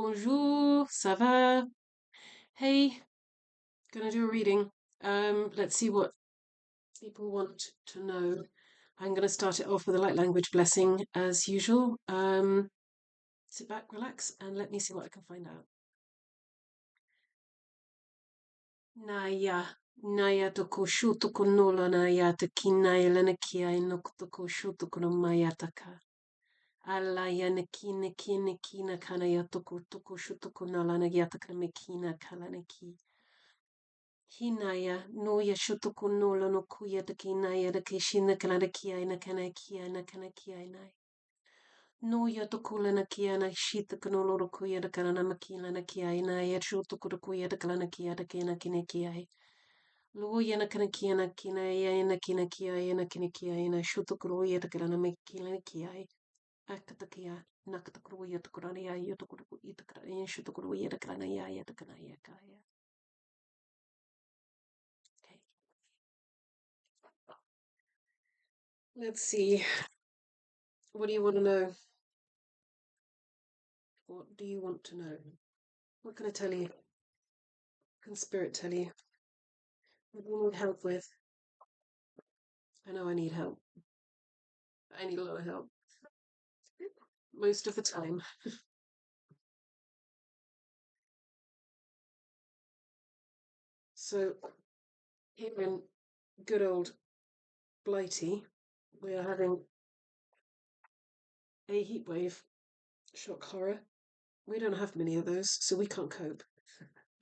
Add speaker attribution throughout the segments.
Speaker 1: Bonjour, ça va? Hey, gonna do a reading. Let's see what people want to know. I'm gonna start it off with a light language blessing as usual. Sit back, relax, and let me see what I can find out. Naya, Naya toko shu toko nola naya te kinaya lana kia no toko shu toko no maya taka. Alaya neki neki neki na kana ya toko toko shu toko nala na yataka mekina kalana ki. Hinaya no yashutuku no lono kuya de kinaya de kishina kanada kia na kana kia na kana kia nai. No yatukula na kia na shita kanoloro kuya de kanana makila na kia na yashutuku de kuya de kalana kia de kina kine kia. Luya na kana kia na kina ya na kina kia na kina kia na shutuku ya de kalana makila na kia. Akatakia nakatakuru ya tukurani ya yutukuru itakara shutukuru ya de kalana ya de kana ya kaya. Okay. Let's see. What do you want to know? What do you want to know? What can I tell you? What can Spirit tell you? What do you need help with? I know I need help. I need a lot of help. Most of the time. So, here in good old Blighty, we are having a heat wave shock horror. We don't have many of those, so we can't cope.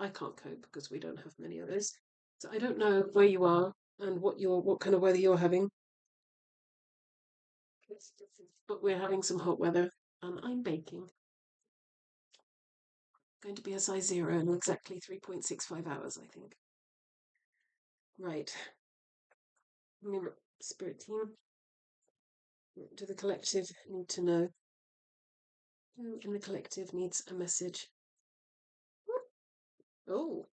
Speaker 1: I can't cope because we don't have many of those. So I don't know where you are and what kind of weather you're having. But we're having some hot weather and I'm baking. Going to be a size 0 in exactly 3.65 hours, I think. Right. Remember, Spirit team, do the collective need to know? Who in the collective needs a message? Oh,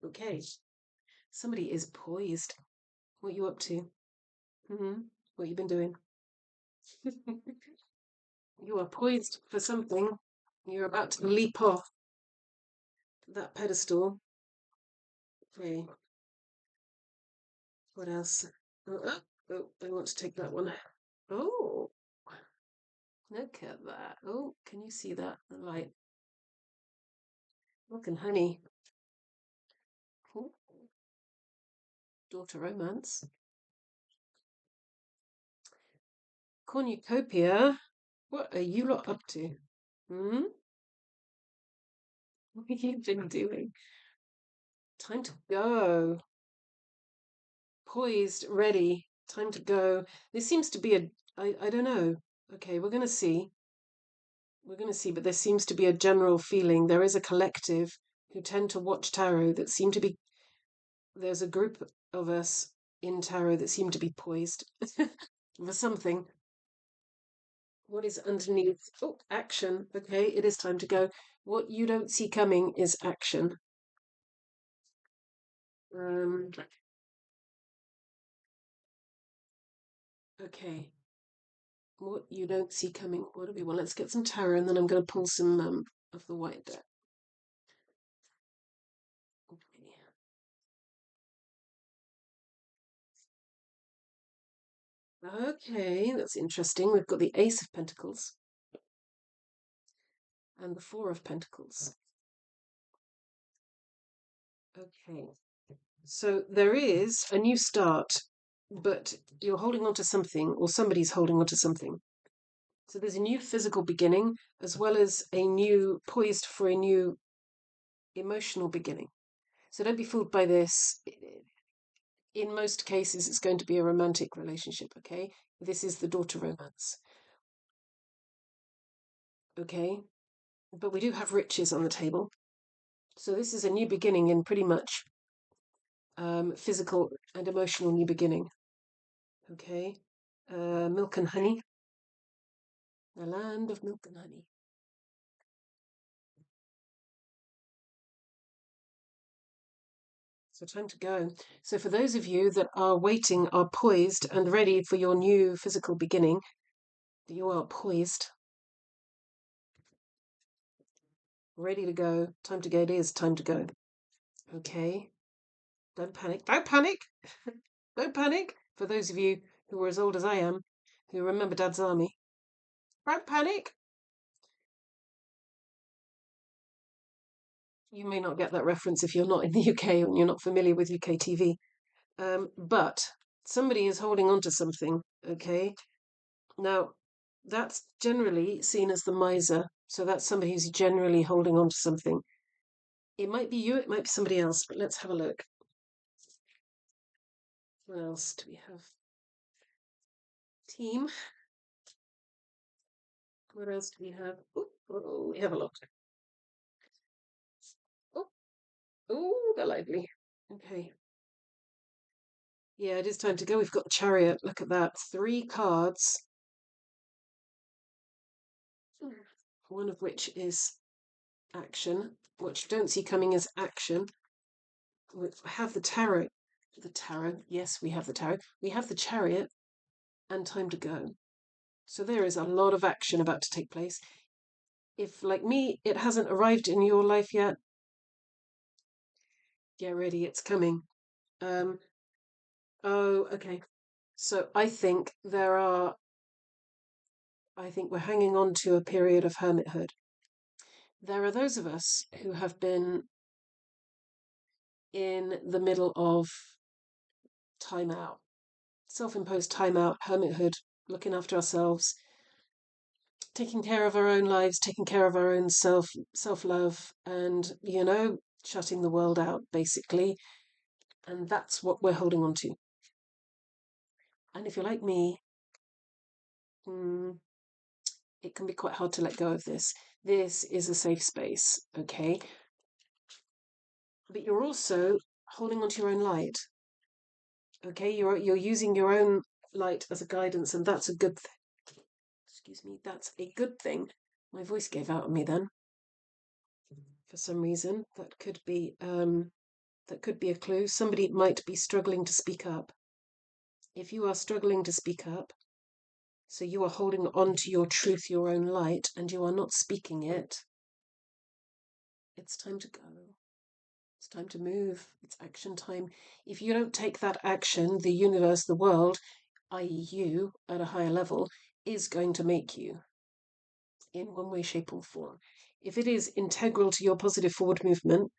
Speaker 1: okay. Somebody is poised. What you up to? What you been doing? You are poised for something. You're about to leap off that pedestal. Okay. What else? Oh, I want to take that one. Oh, look at that. Oh, can you see that? The light. Look and honey. Ooh. Daughter romance. Cornucopia. What are you lot up to? Hmm? What have you been doing? Time to go. Poised, ready. Time to go. This seems to be I don't know. Okay, we're going to see. We're going to see, but there seems to be a general feeling. There is a collective who tend to watch tarot that seem to be, there's a group of us in tarot that seem to be poised for something. What is underneath? Oh, action. Okay, it is time to go. What you don't see coming is action. Okay. What you don't see coming. What do we want? Let's get some tarot and then I'm going to pull some of the white deck. Okay, that's interesting. We've got the Ace of Pentacles and the Four of Pentacles. Okay, so there is a new start, but you're holding on to something, or somebody's holding on to something. So there's a new physical beginning, as well as a new, poised for a new emotional beginning. So don't be fooled by this. In most cases, it's going to be a romantic relationship, okay? This is the daughter romance. Okay? But we do have riches on the table. So this is a new beginning in pretty much physical and emotional new beginning. Okay? Milk and honey. The land of milk and honey. So time to go. So for those of you that are waiting, are poised and ready for your new physical beginning, you are poised. ready to go. Time to go. It is time to go. Okay. Don't panic. Don't panic. Don't panic. For those of you who are as old as I am, who remember Dad's Army, don't panic. You may not get that reference if you're not in the UK and you're not familiar with UK TV. But somebody is holding on to something, okay? Now, that's generally seen as the miser. So that's somebody who's generally holding on to something. It might be you, it might be somebody else, but let's have a look. What else do we have? Team. What else do we have? Oh, we have a lot. Oh, they're lively. Okay. Yeah, it is time to go. We've got the Chariot. Look at that. 3 cards. One of which is action, which you don't see coming as action. We have the Tarot. The Tarot. Yes, we have the Tarot. We have the Chariot and time to go. So there is a lot of action about to take place. If, like me, it hasn't arrived in your life yet, get ready, it's coming. Oh, okay. So I think we're hanging on to a period of hermithood. There are those of us who have been in the middle of time out, self-imposed time out, hermithood, looking after ourselves, taking care of our own lives, taking care of our own self-love, and shutting the world out basically. And that's what we're holding on to. And if you're like me, it can be quite hard to let go of this. This is a safe space, okay? But you're also holding on to your own light, okay? You're using your own light as a guidance, and that's a good thing. Excuse me, that's a good thing. My voice gave out on me then. For some reason, that could be a clue. Somebody might be struggling to speak up. If you are struggling to speak up, so you are holding on to your truth, your own light, and you are not speaking it, it's time to go. It's time to move. It's action time. If you don't take that action, the universe, the world, i.e., you at a higher level, is going to make you in one way, shape, or form. If it is integral to your positive forward movement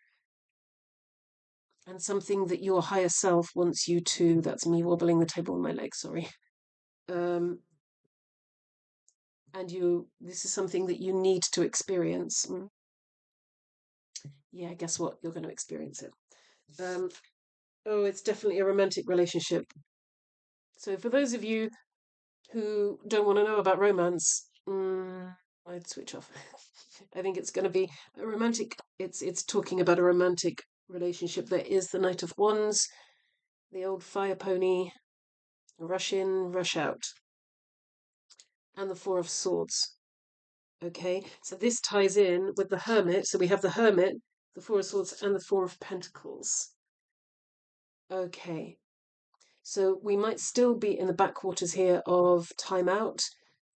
Speaker 1: and something that your higher self wants you to, that's me wobbling the table with my legs, sorry. And this is something that you need to experience. Yeah, guess what? You're going to experience it. It's definitely a romantic relationship. So for those of you who don't want to know about romance, I'd switch off. I think it's going to be a romantic. It's talking about a romantic relationship. There is the Knight of Wands, the old fire pony, rush in, rush out, and the Four of Swords. Okay, so this ties in with the Hermit. So we have the Hermit, the Four of Swords, and the Four of Pentacles. Okay, so we might still be in the backwaters here of time out,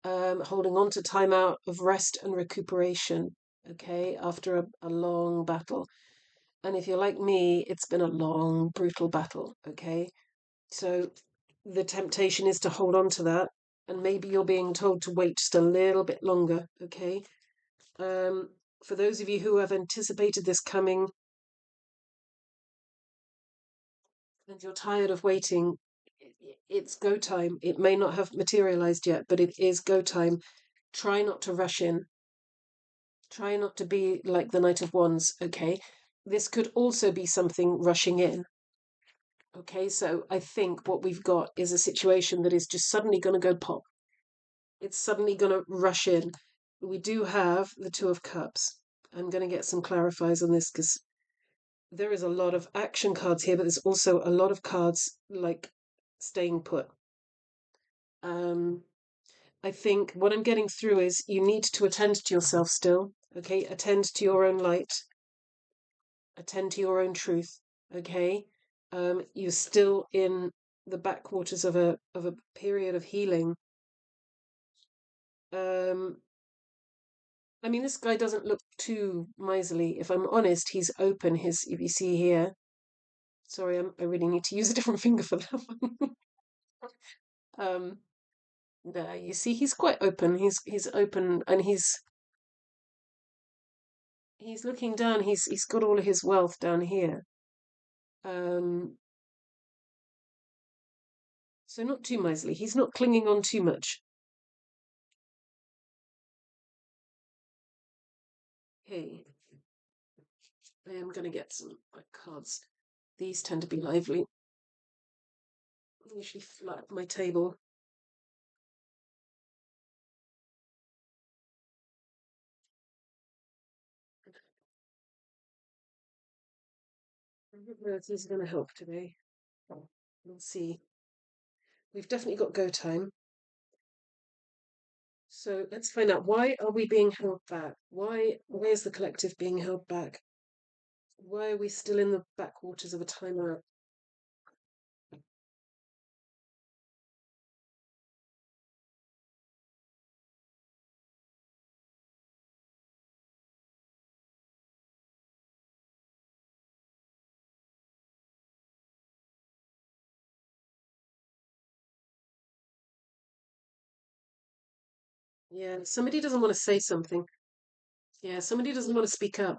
Speaker 1: holding on to time out of rest and recuperation, okay, after a long battle. And if you're like me, it's been a long, brutal battle, okay? So the temptation is to hold on to that, and maybe you're being told to wait just a little bit longer, okay? For those of you who have anticipated this coming and you're tired of waiting, it's go time. It may not have materialized yet, but it is go time. Try not to rush in. Try not to be like the Knight of Wands, okay? This could also be something rushing in. Okay, so I think what we've got is a situation that is just suddenly going to go pop. It's suddenly going to rush in. We do have the Two of Cups. I'm going to get some clarifiers on this because there is a lot of action cards here, but there's also a lot of cards like staying put. I think what I'm getting through is you need to attend to yourself still, okay? Attend to your own light, attend to your own truth, okay? You're still in the backwaters of a period of healing. I mean, this guy doesn't look too miserly. If I'm honest, he's open. If you see here, sorry, I really need to use a different finger for that one. um, there, you see, he's quite open. He's open, and he's looking down. He's got all of his wealth down here. Um, so not too miserly. He's not clinging on too much. Okay, I am going to get some cards. These tend to be lively. Usually flat my table. I don't know if these are going to help today. We'll see. We've definitely got go time. So let's find out, why are we being held back? Why is the collective being held back? Why are we still in the backwaters of a timeout? Yeah, somebody doesn't want to say something. Yeah, somebody doesn't want to speak up.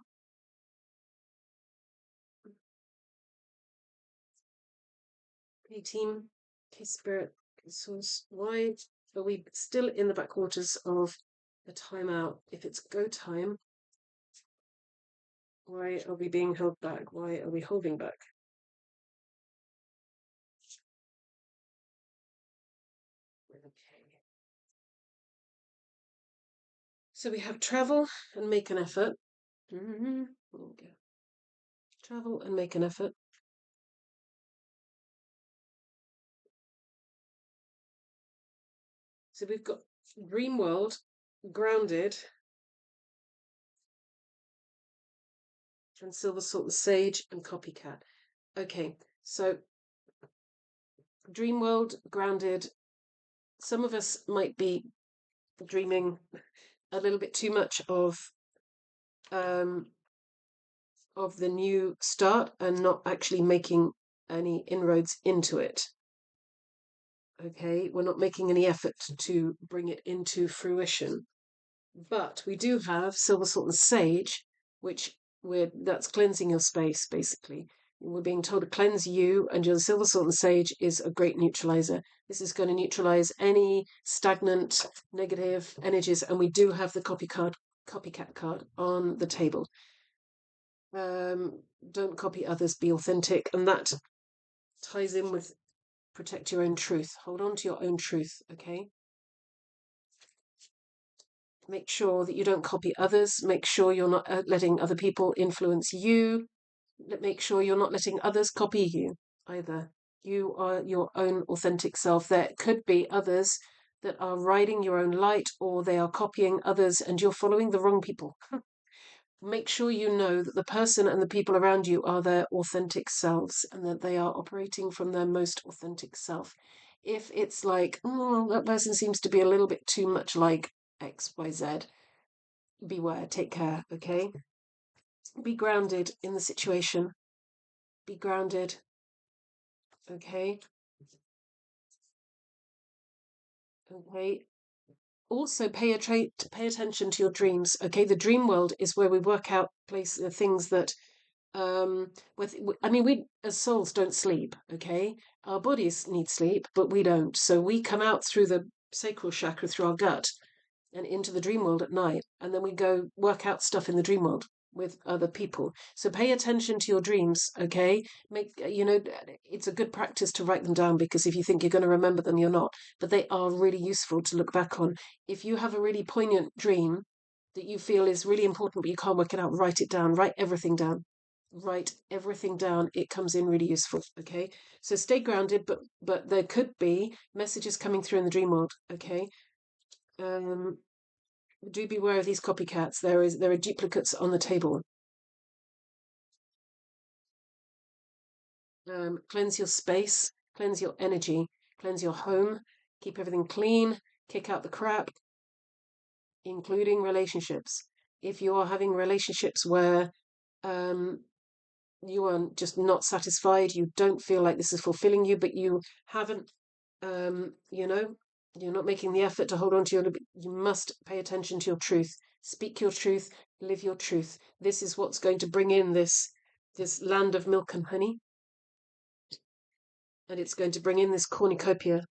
Speaker 1: Hey team, hey spirit, hey source. Why are we still in the backwaters of a timeout? If it's go time, why are we being held back? Why are we holding back? Okay. So we have travel and make an effort. Okay. Travel and make an effort. So we've got Dream World, Grounded, and Silver Salt and Sage, and Copycat. Okay, so Dream World, Grounded. Some of us might be dreaming a little bit too much um, of the new start and not actually making any inroads into it. Okay, we're not making any effort to bring it into fruition. But we do have Silver Salt and Sage, which that's cleansing your space basically. We're being told to cleanse you, and your Silver Salt and Sage is a great neutralizer. This is going to neutralize any stagnant negative energies, and we do have the copycat card on the table. Don't copy others, be authentic, and that ties in with protect your own truth. Hold on to your own truth, okay? Make sure that you don't copy others. Make sure you're not letting other people influence you. Make sure you're not letting others copy you either. You are your own authentic self. There could be others that are riding your own light, or they are copying others and you're following the wrong people. Make sure you know that the person and the people around you are their authentic selves and that they are operating from their most authentic self. If it's like, oh, that person seems to be a little bit too much like XYZ, beware, take care, okay? Be grounded in the situation. Be grounded, okay? Okay. Also, pay attention to your dreams. Okay, the dream world is where we work out place things that with I mean, we as souls don't sleep. Okay, our bodies need sleep, but we don't. So we come out through the sacral chakra through our gut and into the dream world at night, and then we go work out stuff in the dream world with other people. So pay attention to your dreams, okay? Make it's a good practice to write them down, because if you think you're going to remember them, you're not. But they are really useful to look back on. If you have a really poignant dream that you feel is really important but you can't work it out, write it down. Write everything down. Write everything down. It comes in really useful, okay? So stay grounded, but there could be messages coming through in the dream world, okay? Um, do beware of these copycats. There are duplicates on the table. Cleanse your space, cleanse your energy, cleanse your home, keep everything clean, kick out the crap. including relationships. If you are having relationships where you are just not satisfied, you don't feel like this is fulfilling you, but you haven't, you know, you're not making the effort to hold on to you must pay attention to your truth. Speak your truth, live your truth. This is what's going to bring in this land of milk and honey, and it's going to bring in this cornucopia,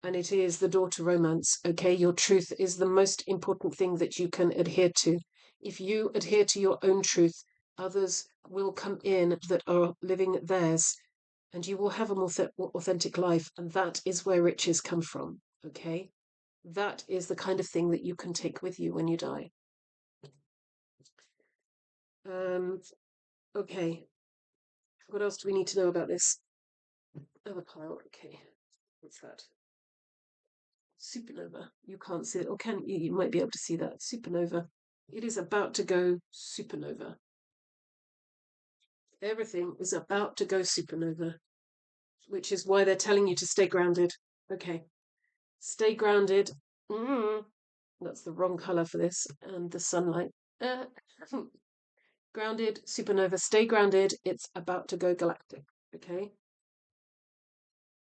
Speaker 1: and it is the door to romance. Okay, your truth is the most important thing that you can adhere to. If you adhere to your own truth, others will come in that are living theirs, and you will have a more authentic life, and that is where riches come from. Okay, that is the kind of thing that you can take with you when you die. Okay, what else do we need to know about this other pile? Okay, what's that? Supernova. You can't see it, or can you? You might be able to see that. Supernova. It is about to go supernova. Everything is about to go supernova, which is why they're telling you to stay grounded. Okay. Stay grounded. That's the wrong color for this. And the sunlight. Grounded, supernova. Stay grounded. It's about to go galactic. Okay.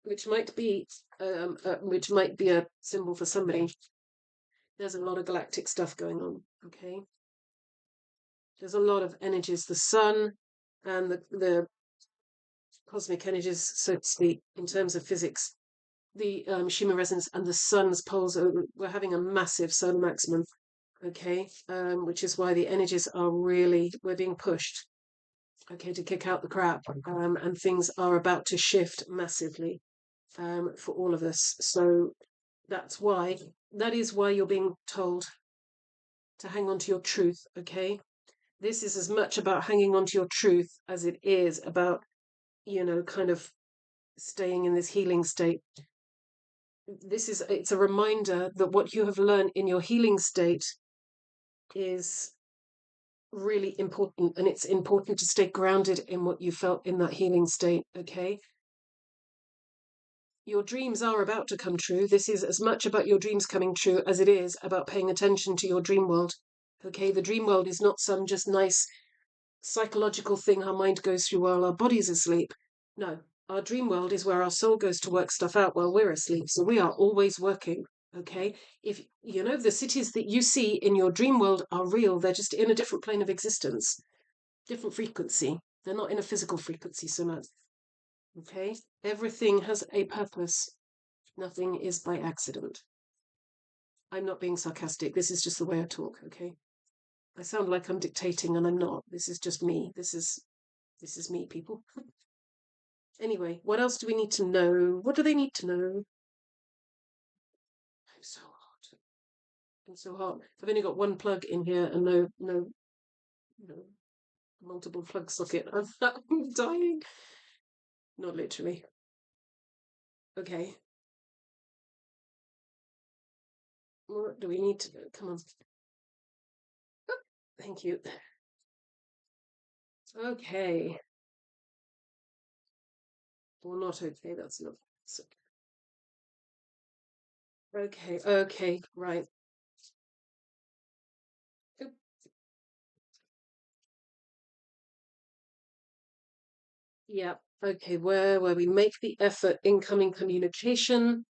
Speaker 1: Which might be a symbol for somebody. There's a lot of galactic stuff going on. Okay. There's a lot of energies. The sun and the cosmic energies, so to speak, in terms of physics. The Schumann resonance and the sun's poles we're having a massive solar maximum, okay, which is why the energies are we're being pushed, okay, to kick out the crap, and things are about to shift massively for all of us. So that is why you're being told to hang on to your truth, okay? This is as much about hanging on to your truth as it is about, kind of staying in this healing state. It's a reminder that what you have learned in your healing state is really important, and it's important to stay grounded in what you felt in that healing state. Okay, your dreams are about to come true. This is as much about your dreams coming true as it is about paying attention to your dream world. Okay, the dream world is not some just nice psychological thing our mind goes through while our body's asleep. No, our dream world is where our soul goes to work stuff out while we're asleep. So we are always working. Okay. If the cities that you see in your dream world are real, they're just in a different plane of existence, different frequency. They're not in a physical frequency so much. Okay. Everything has a purpose. Nothing is by accident. I'm not being sarcastic. This is just the way I talk. Okay. I sound like I'm dictating and I'm not. This is just me. This is me, people. Anyway, what else do we need to know? What do they need to know? I'm so hot. I'm so hot. I've only got one plug in here and no multiple plug socket. I'm dying. Not literally. Okay. What do we need to know? Come on. Oh, thank you. Okay. Or not okay. That's not. Okay. Okay. Right. Yeah. Okay. Where we make the effort, incoming communication.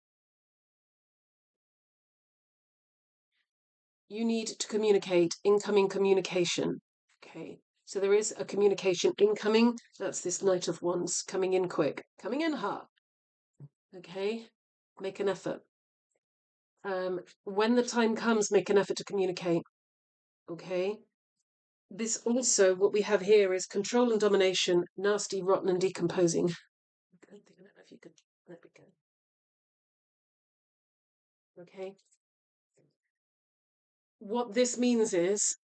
Speaker 1: You need to communicate, incoming communication. Okay. So there is a communication incoming. That's this Knight of Wands coming in quick, coming in hot. Okay. Make an effort. When the time comes, make an effort to communicate. Okay. This also, what we have here is control and domination, nasty, rotten, and decomposing. I don't know if you could let me go. Okay. What this means is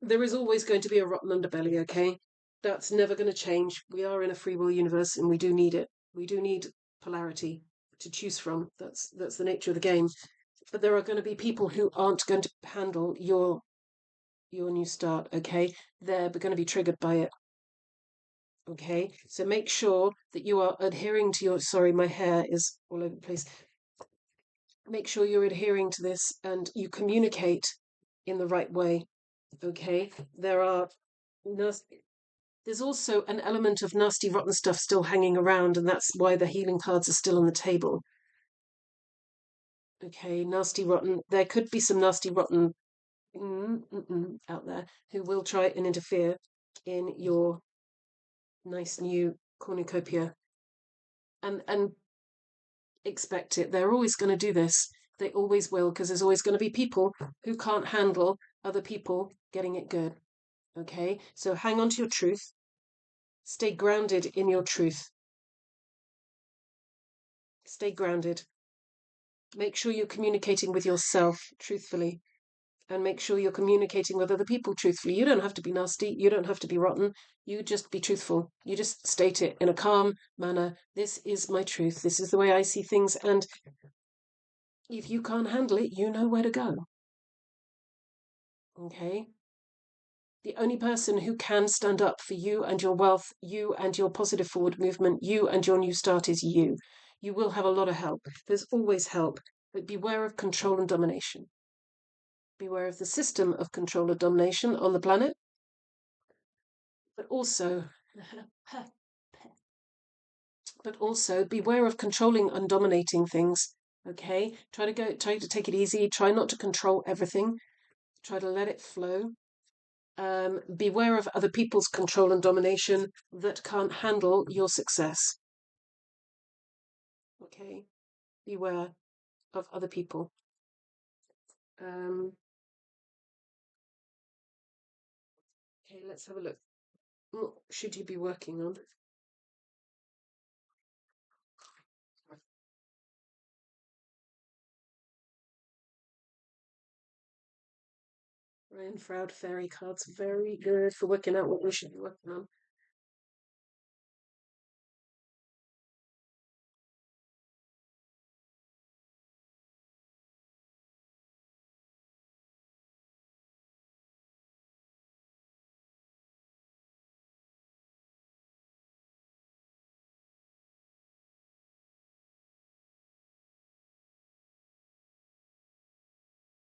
Speaker 1: there is always going to be a rotten underbelly, okay? That's never going to change. We are in a free will universe and we do need it. We do need polarity to choose from. That's the nature of the game. But there are going to be people who aren't going to handle your new start, okay? They're going to be triggered by it. Okay? So make sure that you are adhering to your sorry, my hair is all over the place. Make sure you're adhering to this and you communicate in the right way. Okay, there's also an element of nasty, rotten stuff still hanging around, and that's why the healing cards are still on the table. Okay, nasty, rotten. There could be some nasty, rotten out there who will try and interfere in your nice new cornucopia, and expect it. They're always going to do this. They always will, because there's always going to be people who can't handle other people getting it good. Okay, so hang on to your truth. Stay grounded in your truth. Stay grounded. Make sure you're communicating with yourself truthfully, and make sure you're communicating with other people truthfully. You don't have to be nasty. You don't have to be rotten. You just be truthful. You just state it in a calm manner. This is my truth. This is the way I see things. And if you can't handle it, you know where to go. Okay? The only person who can stand up for you and your wealth, you and your positive forward movement, you and your new start is you. You will have a lot of help. There's always help, but beware of control and domination. Beware of the system of control and domination on the planet, but also beware of controlling and dominating things. Okay? Try to take it easy, try not to control everything, try to let it flow. Beware of other people's control and domination that can't handle your success. Okay, beware of other people. Okay, let's have a look. What should you be working on? Ryan Froud Fairy cards, very good for working out what we should be working on.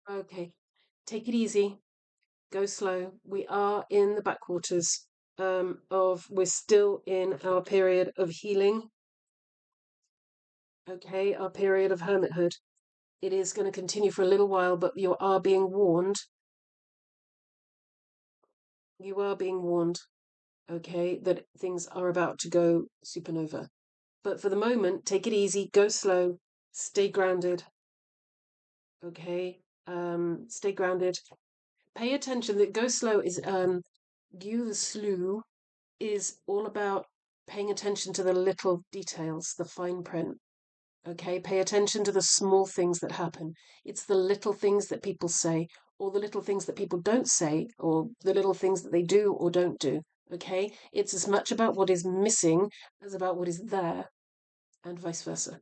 Speaker 1: Okay, take it easy, go slow. We are in the backwaters we're still in our period of healing. Okay, our period of hermithood. It is going to continue for a little while, but you are being warned. You are being warned, okay, that things are about to go supernova. But for the moment, take it easy, go slow, stay grounded, okay? Stay grounded. Pay attention that go slow is Gu the Slew is all about paying attention to the little details, the fine print. Okay, pay attention to the small things that happen. It's the little things that people say, or the little things that people don't say, or the little things that they do or don't do. Okay, it's as much about what is missing as about what is there, and vice versa.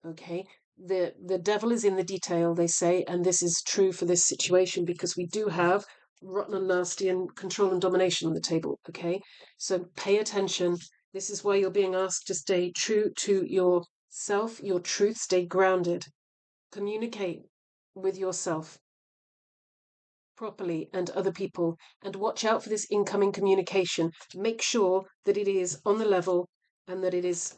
Speaker 1: Okay, the devil is in the detail, they say, and this is true for this situation because we do have rotten and nasty and control and domination on the table. Okay, so pay attention. This is why you're being asked to stay true to yourself, your truth, stay grounded, communicate with yourself properly and other people, and watch out for this incoming communication. Make sure that it is on the level and that it is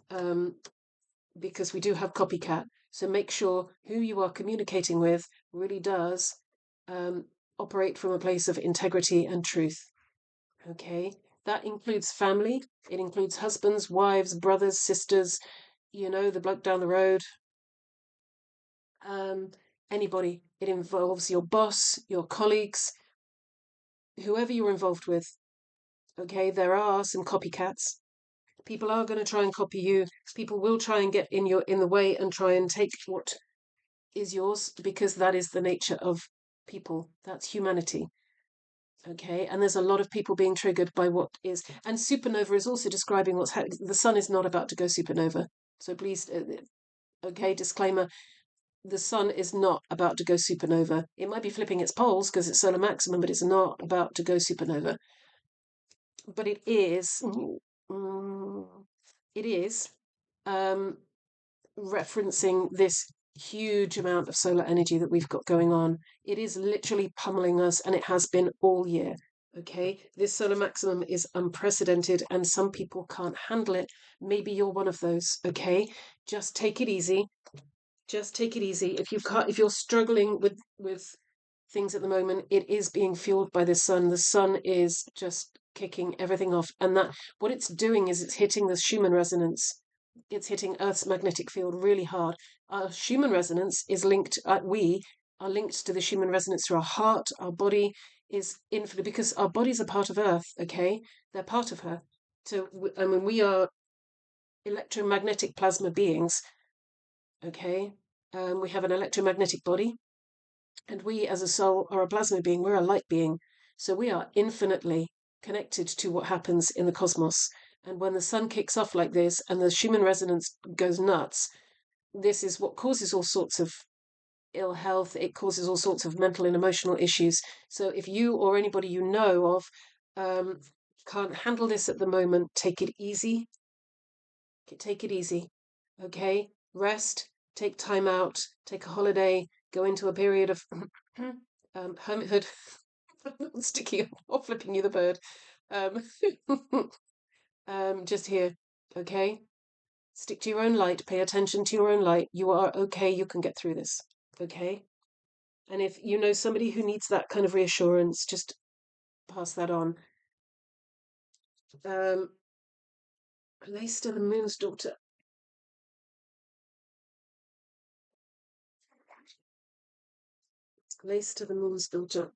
Speaker 1: because we do have copycat. So make sure who you are communicating with really does operate from a place of integrity and truth. Okay, that includes family. It includes husbands, wives, brothers, sisters. You know, the bloke down the road. Anybody. It involves your boss, your colleagues, whoever you're involved with. Okay, there are some copycats. People are going to try and copy you. People will try and get in the way and try and take what is yours because that is the nature of people. That's humanity. Okay, and there's a lot of people being triggered by what is. And supernova is also describing what's happening. The sun is not about to go supernova. So please, okay, disclaimer. The sun is not about to go supernova. It might be flipping its poles because it's solar maximum, but it's not about to go supernova. But it is. It is referencing this huge amount of solar energy that we've got going on. It is literally pummeling us, and it has been all year. Okay, this solar maximum is unprecedented, and some people can't handle it. Maybe you're one of those. Okay, just take it easy. Just take it easy. If you're struggling with things at the moment, it is being fueled by the sun. The sun is just kicking everything off, and that what it's doing is it's hitting the Schumann resonance. It's hitting Earth's magnetic field really hard. Our Schumann resonance is linked. We are linked to the Schumann resonance through our heart. Our body is infinite because our bodies are part of Earth. Okay, they're part of her. So I mean, we are electromagnetic plasma beings. Okay, we have an electromagnetic body, and we as a soul are a plasma being. We're a light being. So we are infinitely connected to what happens in the cosmos. And when the sun kicks off like this and the Schumann resonance goes nuts, this is what causes all sorts of ill health. It causes all sorts of mental and emotional issues. So if you or anybody you know of um, can't handle this at the moment, take it easy. Take it easy. Okay? Rest, take time out, take a holiday, go into a period of hermithood. Sticky or flipping you the bird. Um, just here. Okay? Stick to your own light, pay attention to your own light. You are okay, you can get through this. Okay? And if you know somebody who needs that kind of reassurance, just pass that on. Lace to the moon's daughter. Lace to the moon's daughter.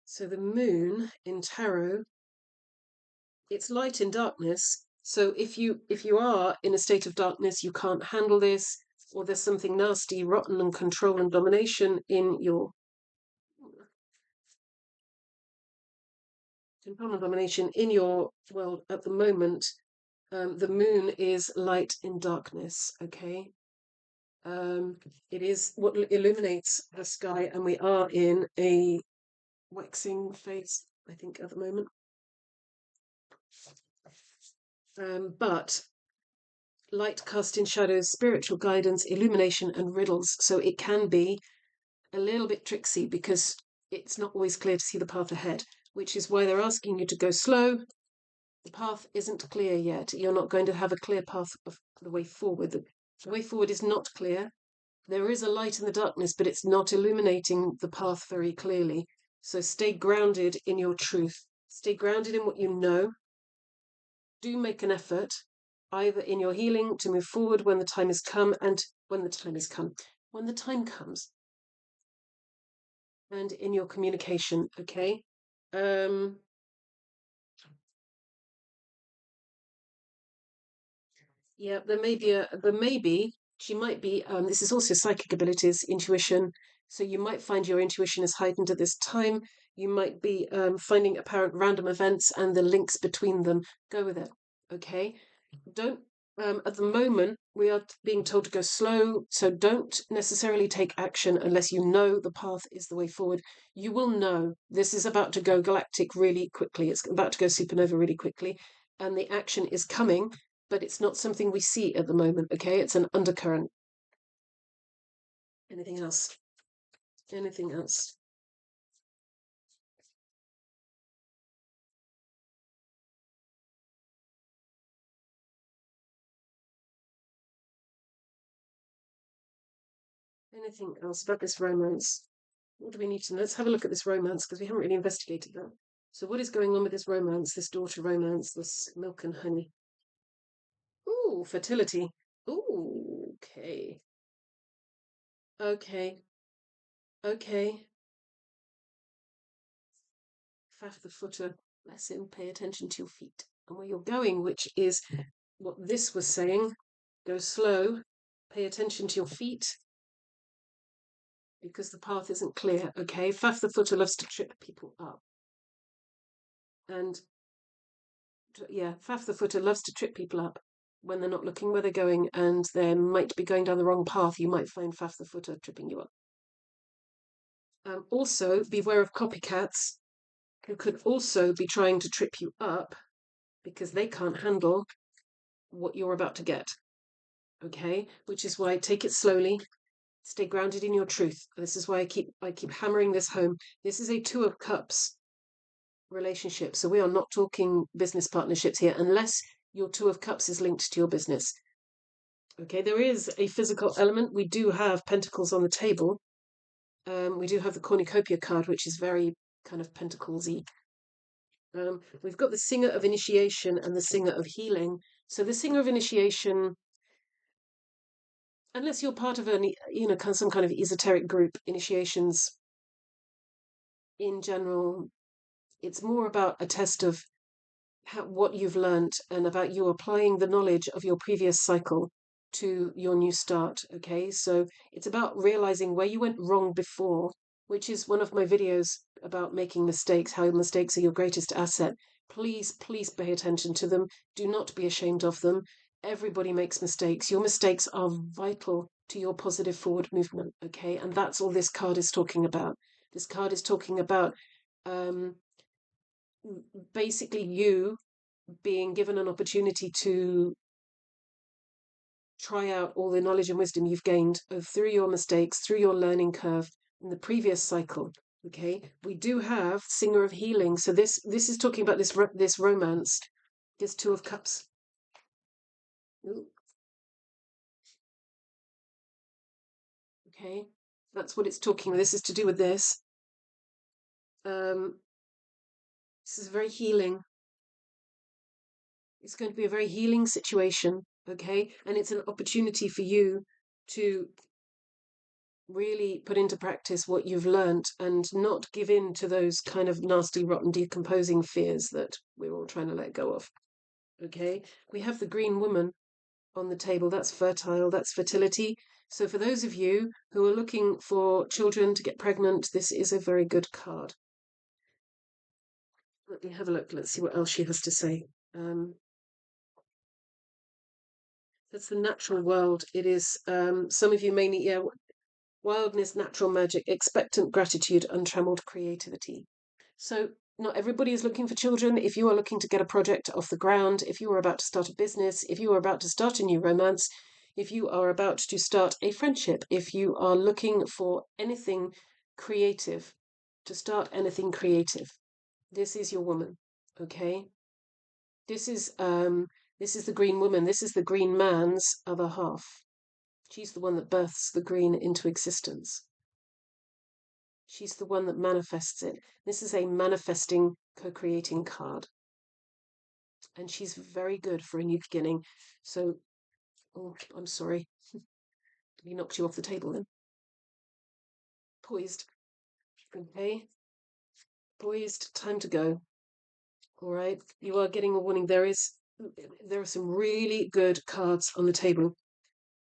Speaker 1: So the moon in tarot, it's light in darkness. So if you are in a state of darkness, you can't handle this, or there's something nasty, rotten, and control and domination in your control and domination in your world at the moment. The moon is light in darkness. Okay, it is what illuminates the sky, and we are in a waxing phase, I think, at the moment. But light cast in shadows, spiritual guidance, illumination, and riddles. So it can be a little bit tricksy because it's not always clear to see the path ahead, which is why they're asking you to go slow. The path isn't clear yet. You're not going to have a clear path of the way forward. The way forward is not clear. There is a light in the darkness, but it's not illuminating the path very clearly. So stay grounded in your truth. Stay grounded in what you know. Do make an effort, either in your healing to move forward when the time has come, and when the time comes, and in your communication. Okay. Um, yeah, there may be, she might be, this is also psychic abilities, intuition. So you might find your intuition is heightened at this time. You might be finding apparent random events and the links between them. Go with it. Okay. Don't At the moment we are being told to go slow, so don't necessarily take action unless you know the path is the way forward. You will know this is about to go galactic really quickly. It's about to go supernova really quickly, and the action is coming, but it's not something we see at the moment. Okay, it's an undercurrent. Anything else? Anything else? Anything else about this romance? What do we need to know? Let's have a look at this romance because we haven't really investigated that. So what is going on with this romance, this daughter romance, this milk and honey? Ooh, fertility. Ooh, okay. Okay. Okay. Fat the footer. Bless him. Pay attention to your feet and where you're going, which is what this was saying. Go slow. Pay attention to your feet because the path isn't clear. Okay. Faf the footer loves to trip people up. And yeah, Faf the footer loves to trip people up when they're not looking where they're going, and they might be going down the wrong path. You might find Faf the footer tripping you up. Also, beware of copycats who could also be trying to trip you up because they can't handle what you're about to get. Okay, which is why take it slowly. Stay grounded in your truth. This is why I keep hammering this home. This is a Two of Cups relationship. So we are not talking business partnerships here unless your Two of Cups is linked to your business. Okay, there is a physical element. We do have pentacles on the table. We do have the cornucopia card, which is very kind of pentacles-y. We've got the Singer of Initiation and the Singer of Healing. So the Singer of Initiation, unless you're part of some kind of esoteric group, initiations in general, it's more about a test of what you've learned and about you applying the knowledge of your previous cycle to your new start. Okay, so it's about realizing where you went wrong before, which is one of my videos about making mistakes, how mistakes are your greatest asset. Please, please pay attention to them. Do not be ashamed of them. Everybody makes mistakes. Your mistakes are vital to your positive forward movement. Okay, and that's all this card is talking about. This card is talking about basically you being given an opportunity to try out all the knowledge and wisdom you've gained through your mistakes, through your learning curve in the previous cycle. Okay, we do have Singer of Healing, so this is talking about this romance, this Two of Cups. Ooh. Okay, that's what it's talking about. This is to do with this. This is very healing. It's going to be a very healing situation, okay? And it's an opportunity for you to really put into practice what you've learned and not give in to those kind of nasty, rotten, decomposing fears that we're all trying to let go of. Okay, we have the Green Woman on the table. That's fertile, that's fertility. So for those of you who are looking for children to get pregnant, this is a very good card. Let me have a look. Let's see what else she has to say. That's the natural world. It is, some of you may need, wildness, natural magic, expectant gratitude, untrammeled creativity. So not everybody is looking for children. If you are looking to get a project off the ground, if you are about to start a business, if you are about to start a new romance, if you are about to start a friendship, if you are looking for anything creative, to start anything creative, this is your woman, okay? This is the Green Woman. This is the Green Man's other half. She's the one that births the green into existence. She's the one that manifests it. This is a manifesting, co-creating card. And she's very good for a new beginning. So, oh, I'm sorry. We knocked you off the table then. Poised. Okay. Poised, time to go. All right. You are getting a warning. There are some really good cards on the table.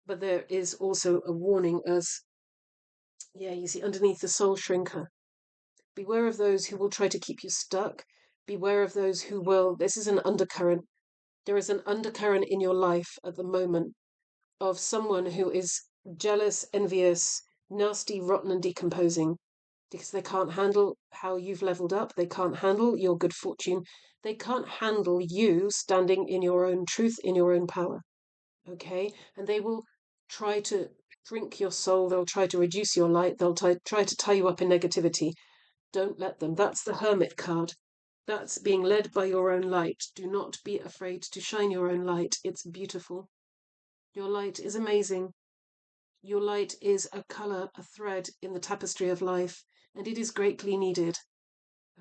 Speaker 1: But there is also a warning as, you see underneath the Soul Shrinker. Beware of those who will try to keep you stuck. Beware of those who will. This is an undercurrent. There is an undercurrent in your life at the moment of someone who is jealous, envious, nasty, rotten, and decomposing because they can't handle how you've leveled up. They can't handle your good fortune. They can't handle you standing in your own truth, in your own power. Okay? And they will try to drink your soul. They'll try to reduce your light. They'll try to tie you up in negativity. Don't let them. That's the Hermit card. That's being led by your own light. Do not be afraid to shine your own light. It's beautiful. Your light is amazing. Your light is a color, a thread in the tapestry of life, and it is greatly needed.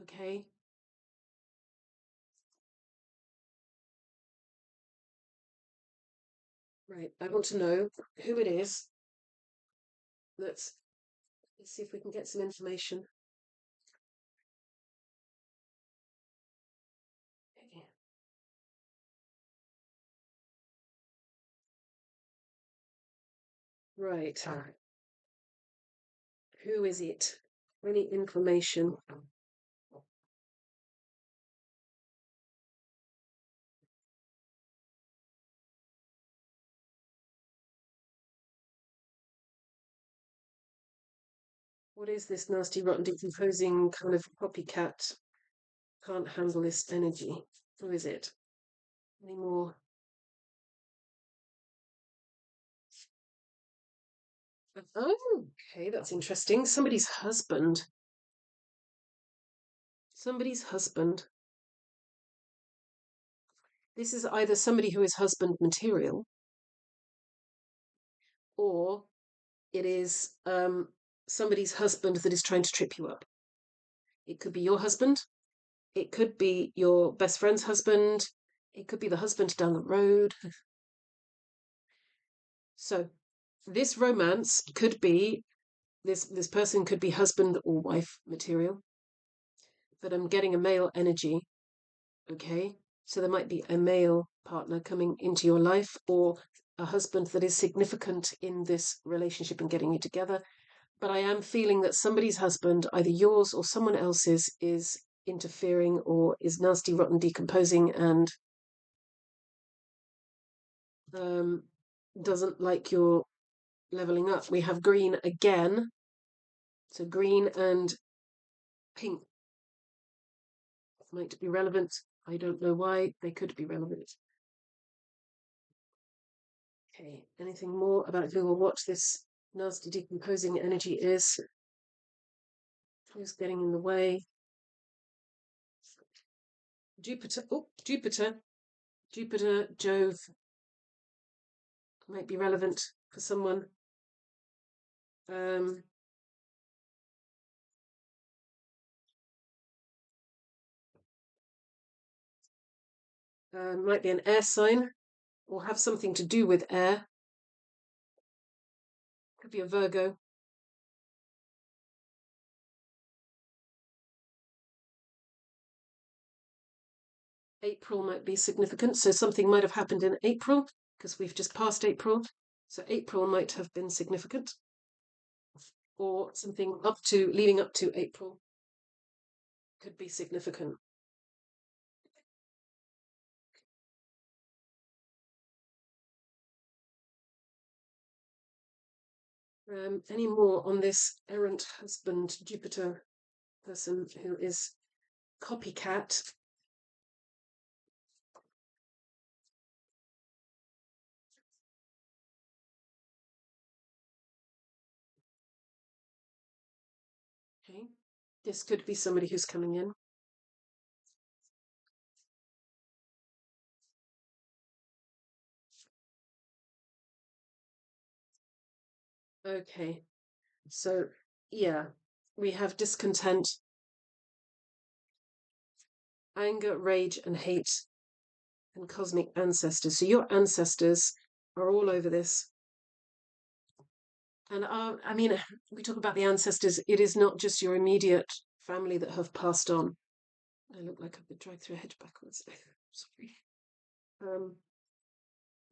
Speaker 1: Okay? Right. I want to know who it is. Let's see if we can get some information. Okay. Right. Who is it? Any information? What is this nasty, rotten, decomposing kind of copycat? Can't handle this energy. Who is it? Any more? Oh, okay, that's interesting. Somebody's husband. Somebody's husband. This is either somebody who is husband material, or it is somebody's husband that is trying to trip you up. It could be your husband. It could be your best friend's husband. It could be the husband down the road. So this romance could be this person could be husband or wife material, but I'm getting a male energy. Okay, so there might be a male partner coming into your life, or a husband that is significant in this relationship and getting you together. But I am feeling that somebody's husband, either yours or someone else's, is interfering or is nasty, rotten, decomposing, and um, doesn't like your leveling up. We have green again. So green and pink might be relevant. I don't know why they could be relevant. Okay, anything more about who or what this nasty decomposing energy is? Who's getting in the way? Jupiter. Oh, Jupiter. Jupiter, Jove might be relevant for someone. Um, might be an air sign or have something to do with air. Could be a Virgo. April might be significant. So something might have happened in April because we've just passed April. So April might have been significant, or something up to leading up to April could be significant. Any more on this errant husband Jupiter person who is copycat? Okay, this could be somebody who's coming in. Okay, so yeah, we have discontent, anger, rage, and hate, and cosmic ancestors. So your ancestors are all over this. And I mean, we talk about the ancestors, it is not just your immediate family that have passed on. I look like I've been dragged through a hedge backwards. Sorry. Um,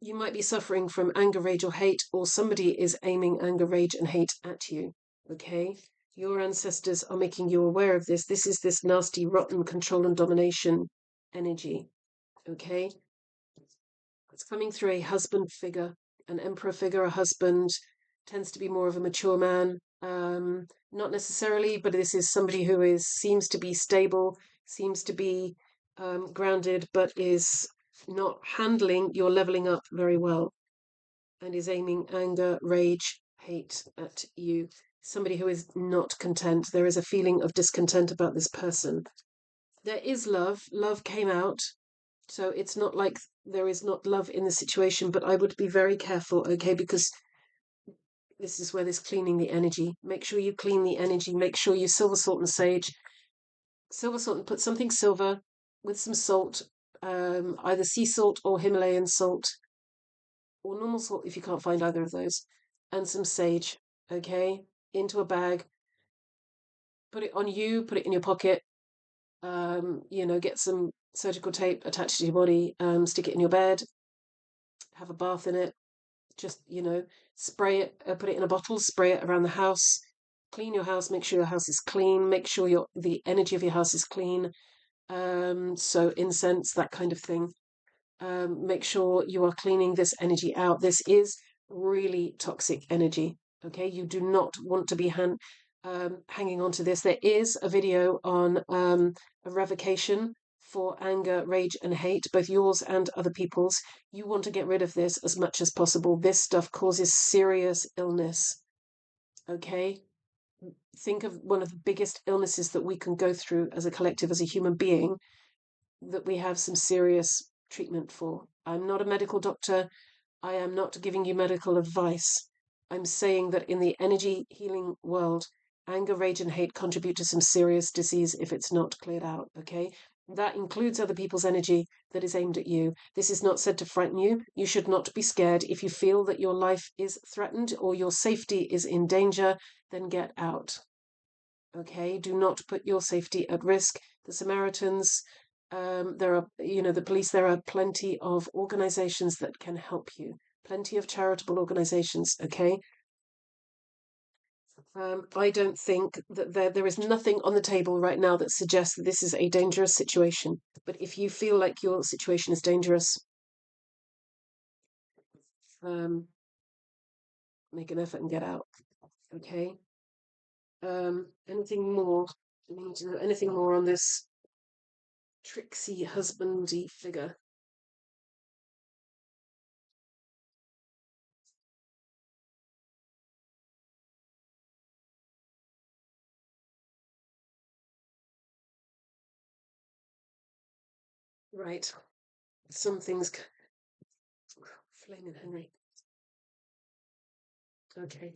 Speaker 1: you might be suffering from anger, rage, or hate, or somebody is aiming anger, rage, and hate at you. Okay? Your ancestors are making you aware of this. This is this nasty, rotten control and domination energy. Okay? It's coming through a husband figure, an emperor figure, a husband, tends to be more of a mature man. Not necessarily, but this is somebody who seems to be stable, seems to be grounded, but is not handling your leveling up very well, and is aiming anger, rage, hate at you. Somebody who is not content. There is a feeling of discontent about this person. There is love. Love came out. So it's not like there is not love in the situation, but I would be very careful, okay, because this is where there's cleaning the energy. Make sure you clean the energy. Make sure you silver, salt, and sage. Silver, salt, and put something silver with some salt, either sea salt or Himalayan salt, or normal salt if you can't find either of those, and some sage, okay, into a bag. Put it on you, put it in your pocket, get some surgical tape attached to your body, stick it in your bed, have a bath in it, just, spray it, put it in a bottle, spray it around the house, clean your house, make sure your house is clean, make sure the energy of your house is clean. So incense, that kind of thing. Make sure you are cleaning this energy out. This is really toxic energy. Okay, you do not want to be hanging on to this. There is a video on a revocation for anger, rage, and hate, both yours and other people's. You want to get rid of this as much as possible. This stuff causes serious illness. Okay? Think of one of the biggest illnesses that we can go through as a collective, as a human being, that we have some serious treatment for. I'm not a medical doctor. I am not giving you medical advice. I'm saying that in the energy healing world, anger, rage, and hate contribute to some serious disease if it's not cleared out, okay? That includes other people's energy that is aimed at you. This is not said to frighten you. You should not be scared. If you feel that your life is threatened or your safety is in danger, then get out, okay? Do not put your safety at risk. The Samaritans, there are, the police, there are plenty of organizations that can help you. Plenty of charitable organizations, okay? I don't think that there is nothing on the table right now that suggests that this is a dangerous situation. But if you feel like your situation is dangerous, make an effort and get out, okay? Anything more? Anything more on this tricksy husbandy figure? Right. Some things. Flaming Henry. Okay.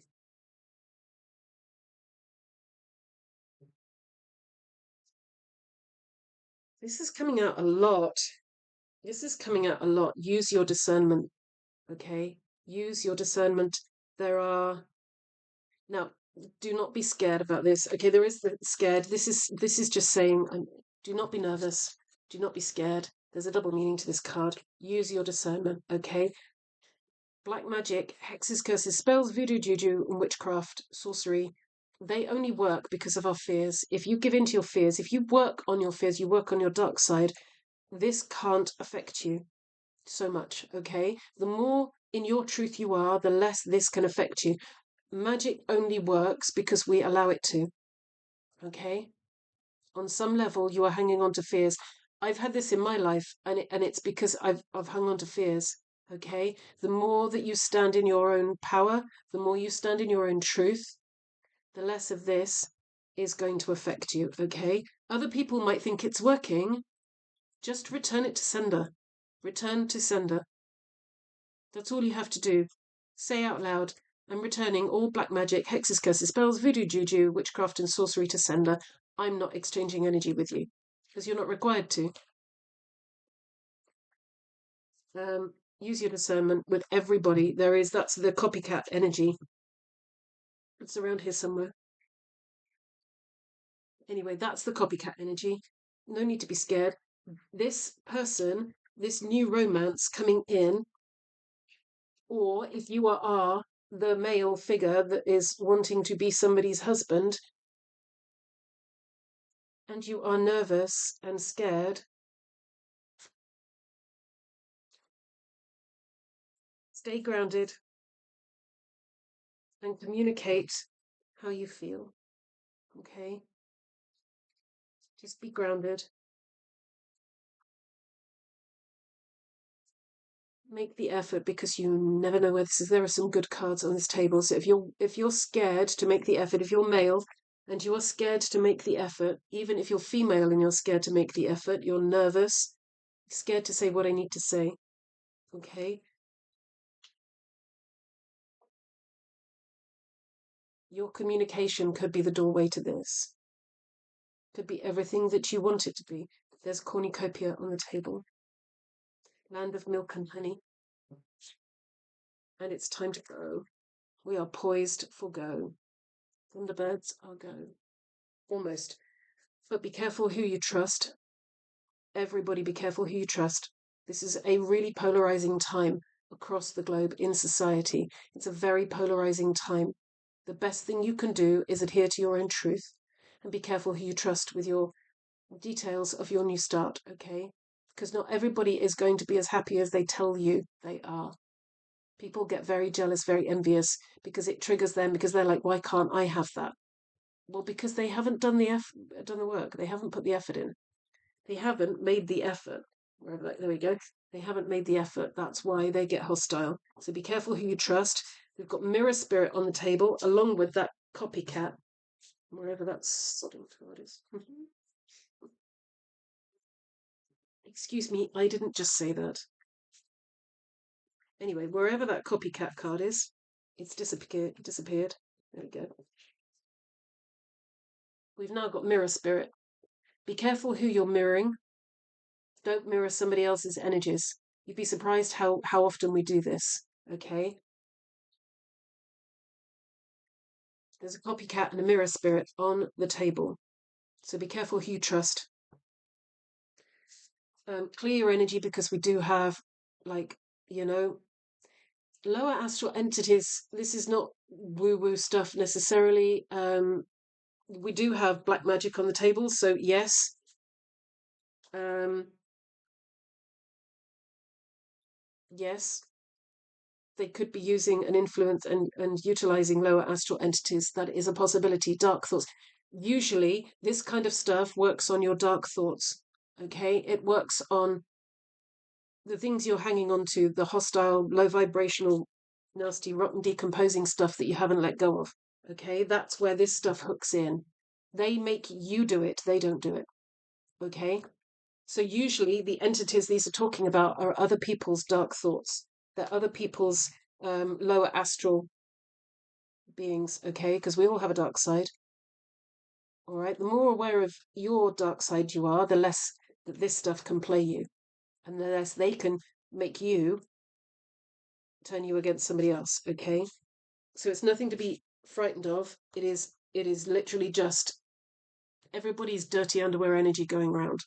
Speaker 1: This is coming out a lot. This is coming out a lot. Use your discernment. Okay. Use your discernment. There are now. Do not be scared about this. Okay, there is the scared. This is just saying. Do not be nervous. Do not be scared. There's a double meaning to this card. Use your discernment. Okay. Black magic, hexes, curses, spells, voodoo, juju, and witchcraft, sorcery. They only work because of our fears. If you give in to your fears, if you work on your fears, you work on your dark side, this can't affect you so much, okay? The more in your truth you are, the less this can affect you. Magic only works because we allow it to, okay? On some level, you are hanging on to fears. I've had this in my life, and it's because I've hung on to fears, okay? The more that you stand in your own power, the more you stand in your own truth, the less of this is going to affect you, okay? Other people might think it's working. Just return it to sender. Return to sender. That's all you have to do. Say out loud, I'm returning all black magic, hexes, curses, spells, voodoo, juju, witchcraft, and sorcery to sender. I'm not exchanging energy with you, because you're not required to. Use your discernment with everybody. That's the copycat energy. It's around here somewhere. Anyway, that's the copycat energy. No need to be scared. This person, this new romance coming in, or if you are the male figure that is wanting to be somebody's husband, and you are nervous and scared, stay grounded and communicate how you feel. Okay? Just be grounded. Make the effort because you never know where this is. There are some good cards on this table. So if you're scared to make the effort, if you're male and you are scared to make the effort, even if you're female and you're scared to make the effort, you're nervous, scared to say what I need to say. Okay? Your communication could be the doorway to this. Could be everything that you want it to be. There's cornucopia on the table. Land of milk and honey. And it's time to go. We are poised for go. Thunderbirds are go. Almost. But be careful who you trust. Everybody be careful who you trust. This is a really polarizing time across the globe in society. It's a very polarizing time. The best thing you can do is adhere to your own truth and be careful who you trust with your details of your new start, okay? Because not everybody is going to be as happy as they tell you they are. People get very jealous, very envious because it triggers them because they're like, why can't I have that? Well, because they haven't done the work. They haven't put the effort in. They haven't made the effort. There we go. They haven't made the effort. That's why they get hostile. So be careful who you trust. We've got mirror spirit on the table, along with that copycat, wherever that sodding card is. Excuse me, I didn't just say that. Anyway, wherever that copycat card is, it's disappeared. There we go. We've now got mirror spirit. Be careful who you're mirroring. Don't mirror somebody else's energies. You'd be surprised how often we do this, okay? There's a copycat and a mirror spirit on the table. So be careful who you trust. Clear your energy, because we do have, like, lower astral entities. This is not woo-woo stuff necessarily. We do have black magic on the table, so yes. Yes, they could be using an influence and utilizing lower astral entities. That is a possibility. Dark thoughts. Usually, this kind of stuff works on your dark thoughts. Okay, it works on the things you're hanging on to, the hostile, low vibrational, nasty, rotten, decomposing stuff that you haven't let go of. Okay, that's where this stuff hooks in. They make you do it, they don't do it. Okay, so usually the entities these are talking about are other people's dark thoughts. They're other people's lower astral beings, okay? Because we all have a dark side. All right. The more aware of your dark side you are, the less that this stuff can play you, and the less they can make you turn you against somebody else, okay? So it's nothing to be frightened of. It is literally just everybody's dirty underwear energy going around.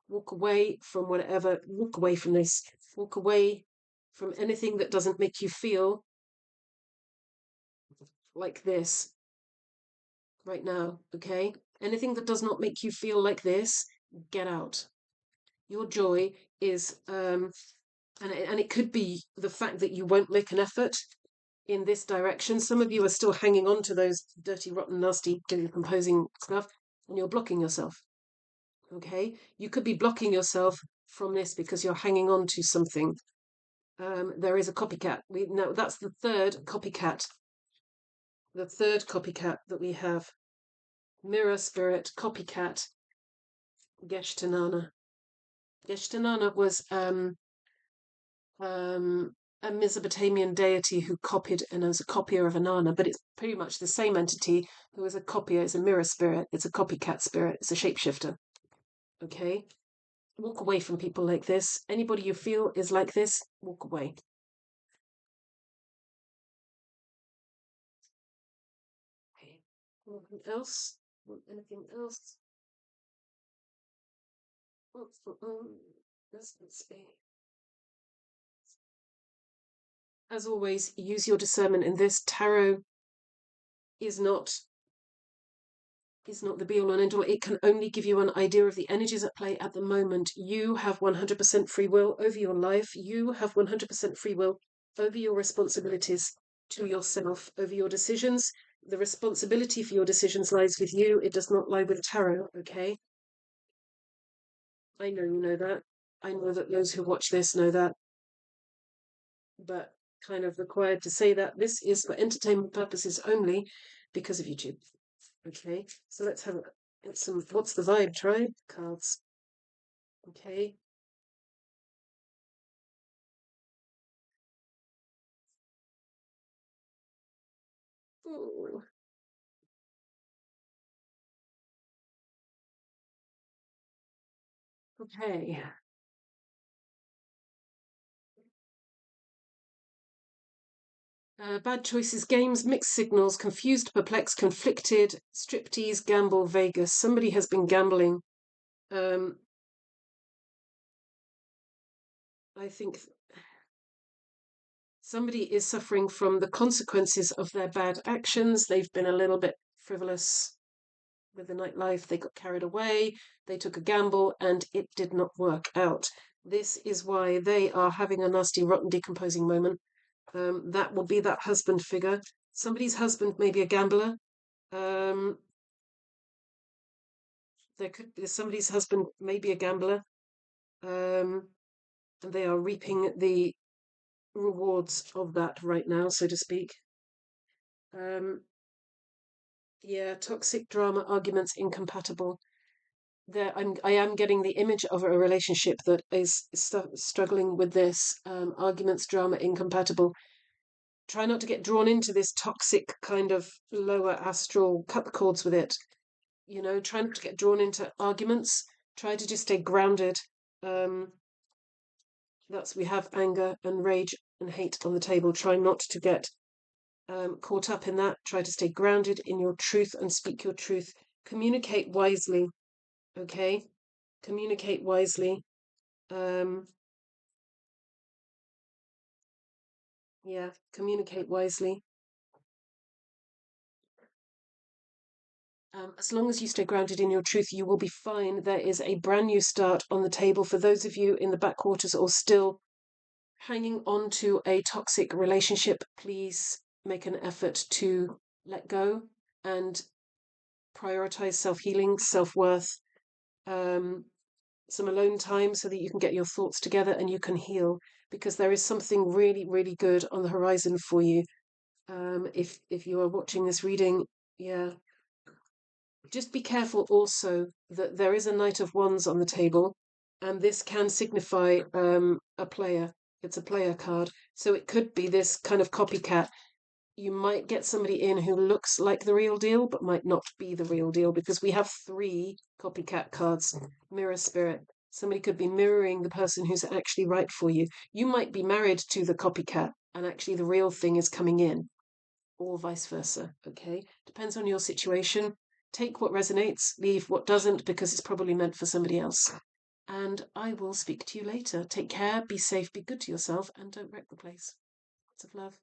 Speaker 1: Walk away from whatever, walk away from this. Walk away from anything that doesn't make you feel like this right now, okay? Anything that does not make you feel like this, get out. Your joy is, and it could be the fact that you won't make an effort in this direction. Some of you are still hanging on to those dirty, rotten, nasty, decomposing stuff, and you're blocking yourself, okay? You could be blocking yourself from this because you're hanging on to something. There is a copycat. No, that's the third copycat. The third copycat that we have. Mirror spirit, copycat, Geshtanana. Geshtanana was a Mesopotamian deity who copied and was a copier of Inanna, but it's pretty much the same entity who is a copier. It's a mirror spirit. It's a copycat spirit. It's a shapeshifter. Okay? Walk away from people like this. Anybody you feel is like this, walk away. Okay. Anything else? Anything else? Let's see. As always, use your discernment in this. Tarot is not the be all and end all. It can only give you an idea of the energies at play at the moment. You have 100% free will over your life. You have 100% free will over your responsibilities to yourself, over your decisions. The responsibility for your decisions lies with you. It does not lie with tarot, okay? I know you know that. I know that those who watch this know that. But kind of required to say that this is for entertainment purposes only because of YouTube. Okay, so let's have some what's the vibe tribe cards. Okay. Ooh. Okay. Bad choices, games, mixed signals, confused, perplexed, conflicted, striptease, gamble, Vegas. Somebody has been gambling. I think somebody is suffering from the consequences of their bad actions. They've been a little bit frivolous with the nightlife. They got carried away. They took a gamble and it did not work out. This is why they are having a nasty, rotten, decomposing moment. That will be that husband figure. Somebody's husband may be a gambler. somebody's husband may be a gambler, and they are reaping the rewards of that right now, so to speak. Yeah, toxic drama, arguments, incompatible. I am getting the image of a relationship that is struggling with this. Arguments, drama, incompatible. Try not to get drawn into this toxic kind of lower astral, cut the cords with it. Try not to get drawn into arguments. Try to just stay grounded. We have anger and rage and hate on the table. Try not to get caught up in that. Try to stay grounded in your truth and speak your truth. Communicate wisely. Okay, communicate wisely. Yeah, communicate wisely. As long as you stay grounded in your truth, you will be fine. There is a brand new start on the table for those of you in the backwaters or still hanging on to a toxic relationship. Please make an effort to let go and prioritize self-healing, self-worth, some alone time so that you can get your thoughts together and you can heal, because there is something really, really good on the horizon for you. If you are watching this reading, yeah, just be careful also that there is a Knight of Wands on the table, and this can signify a player. It's a player card, so it could be this kind of copycat. You might get somebody in who looks like the real deal, but might not be the real deal, because we have 3 copycat cards. Mirror spirit. Somebody could be mirroring the person who's actually right for you. You might be married to the copycat, and actually the real thing is coming in, or vice versa. Okay, depends on your situation. Take what resonates, leave what doesn't, because it's probably meant for somebody else. And I will speak to you later. Take care, be safe, be good to yourself, and don't wreck the place. Lots of love.